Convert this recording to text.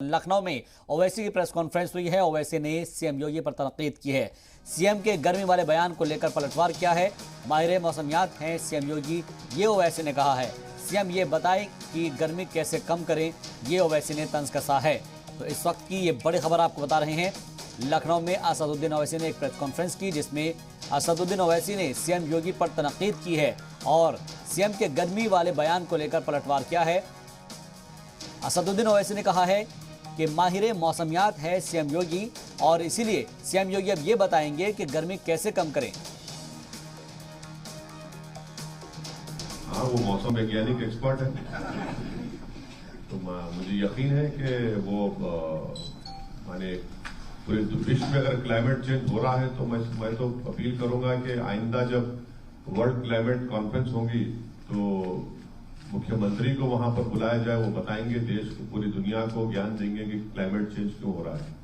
लखनऊ में ओवैसी की press conference हुई है। ओवैसी ने सीएम योगी पर तनकीद की है। सीएम के गर्मी वाले बयान को लेकर पलटवार किया है। माहिर मौसमियात हैं सीएम योगी, ये ओवैसी ने कहा है। सीएम ये बताएं कि गर्मी कैसे कम करें, ये ओवैसी ने तंज कसा है। तो इस वक्त की ये बड़ी खबर आपको बता रहे हैं। लखनऊ में असदुद्दीन ओवैसी ने एक प्रेस कॉन्फ्रेंस की, जिसमें असदुद्दीन ओवैसी ने सीएम योगी पर तनकीद की है और सीएम के गर्मी वाले बयान को लेकर पलटवार किया है। असदुद्दीन ओवैसी ने कहा है कि माहिर मौसमियात है सीएम योगी और इसीलिए सीएम योगी अब ये बताएंगे कि गर्मी कैसे कम करें। हाँ, वो मौसम वैज्ञानिक एक्सपर्ट है, तो मुझे यकीन है कि वो माने पूरे विश्व में अगर क्लाइमेट चेंज हो रहा है तो मैं तो अपील करूंगा कि आइंदा जब वर्ल्ड क्लाइमेट कॉन्फ्रेंस होगी तो मुख्यमंत्री को वहां पर बुलाया जाए। वो बताएंगे, देश को, पूरी दुनिया को ज्ञान देंगे कि क्लाइमेट चेंज क्यों हो रहा है।